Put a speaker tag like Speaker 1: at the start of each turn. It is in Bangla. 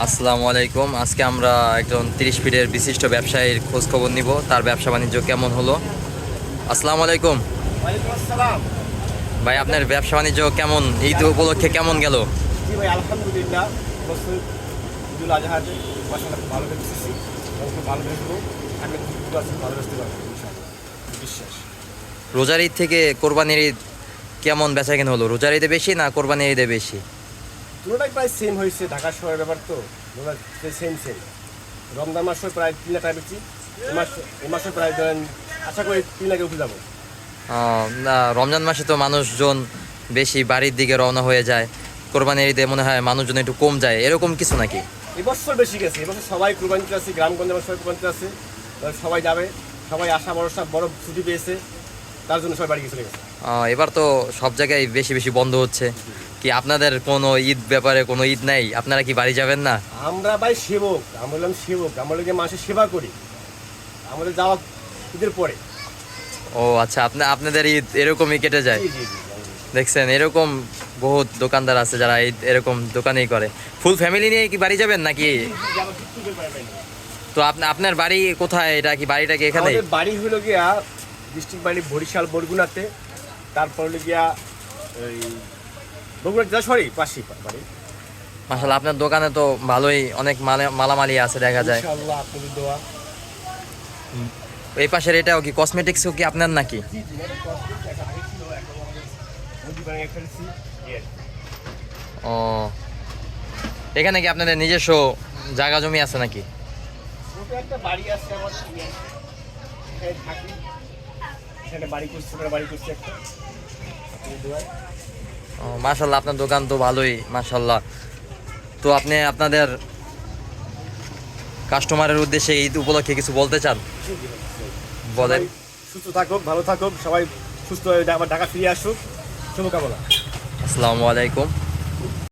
Speaker 1: আসসালামু আলাইকুম। আজকে আমরা একজন 30 ফিটের বিশিষ্ট ব্যবসায়ীর খোঁজ খবর নিব, তার ব্যবসা বাণিজ্য কেমন হলো। আসসালামু আলাইকুম
Speaker 2: ওয়ালাইকুম আসসালাম।
Speaker 1: ভাই, আপনার ব্যবসা বাণিজ্য কেমন, ঈদ উপলক্ষে কেমন গেল?
Speaker 2: জি ভাই, আলহামদুলিল্লাহ। বছর ঈদুল আজহাতে মাসাল্লাহ খুব ভালো বেঁচেছি এবং খুব ভালো বেঁচবো। আমি খুব আছি, ভালো বেঁচতে পারবো ইনশাআল্লাহ, বিশ্বাস।
Speaker 1: রোজার ঈদ থেকে কোরবানির ঈদ কেমন বেচা কেনা হলো? রোজার ঈদে বেশি না কোরবানির ঈদে বেশি?
Speaker 2: পুরোটাই প্রায় সেম হয়েছে, ঢাকা শহরের ব্যাপার তো সেম সেম। রমজান মাসে প্রায় 3 লাখ টাকা বেচি, এ মাসে প্রায় ধরেন আশা করি 3 লাখে উঠে যাবো।
Speaker 1: না, রমজান মাসে তো মানুষজন বেশি বাড়ির দিকে রওনা হয়ে যায়, কোরবানির ঈদে মনে হয় মানুষজন একটু কম যায়, এরকম কিছু নাকি?
Speaker 2: এবছর বেশি গেছে, এবছর সবাই কুরবানিতে আছে, গ্রামগঞ্জে আমার সবাই কুরবানিতে আছে। এবার সবাই যাবে, সবাই আশা ভরসা বড় ছুটি পেয়েছে, তার জন্য সবাই বাড়ি গিয়ে চলে গেছে।
Speaker 1: এবার তো সব জায়গায় বেশি বেশি বন্ধ হচ্ছে। কি আপনাদের কোনো ঈদ ব্যাপারে কোনো ঈদ নাই? আপনারা কি বাড়ি যাবেন না?
Speaker 2: আমরা ভাই সেবক, আমরা হলাম সেবক, আমরা লোকে মানুষের সেবা করি, আমাদের যাওয়া ঈদের পরে।
Speaker 1: ও আচ্ছা, আপনাদের ঈদ এরকমই কেটে যায়।
Speaker 2: জি জি জি।
Speaker 1: দেখছেন, এরকম বহুত দোকানদার আছে যারা ঈদ এরকম দোকানেই করে। ফুল ফ্যামিলি নিয়ে কি বাড়ি যাবেন নাকি? তো আপনার বাড়ি কোথায়? এটা কি বাড়িটা কি এখানে?
Speaker 2: আমাদের বাড়ি হলো গিয়া ডিস্ট্রিক্ট বাড়ি বরিশাল বরগুনাতে, তারপর হলো গিয়া ওই বগুড়া জেলা সরি পাশি বাড়ি।
Speaker 1: মাশাআল্লাহ, আপনার দোকানে তো ভালোই অনেক মালামালি আছে দেখা যায়।
Speaker 2: ইনশাআল্লাহ আপনাদের দোয়া।
Speaker 1: এই পাশের এটাও কি কসমেটিক্সও কি আপনার নাকি?
Speaker 2: জি জি, এটা কষ্ট একটা আগে ছিল, এখন আমাদের মুদি বানিয়ে ফেলছি।
Speaker 1: ও, এখানে কি আপনাদের নিজস্ব জায়গা জমি আছে নাকি?
Speaker 2: ওটা একটা বাড়ি আছে আমাদের, এখানে থাকি, এখানে বাড়ি করছি, ওখানে বাড়ি করছি একটা। আপনাদের দোয়ায়।
Speaker 1: ও মাশাআল্লাহ, আপনার দোকান তো ভালোই মাশাআল্লাহ। তো আপনি আপনাদের কাস্টমারের উদ্দেশ্যে ঈদ উপলক্ষে কিছু বলতে চান?
Speaker 2: জি জি।
Speaker 1: বলেন।
Speaker 2: সবাই সুস্থ থাকুক, ভালো থাকুক, সবাই সুস্থ হয়ে আবার ঢাকা ফিরে আসুক, শুভকামনা।
Speaker 1: আসসালামু আলাইকুম।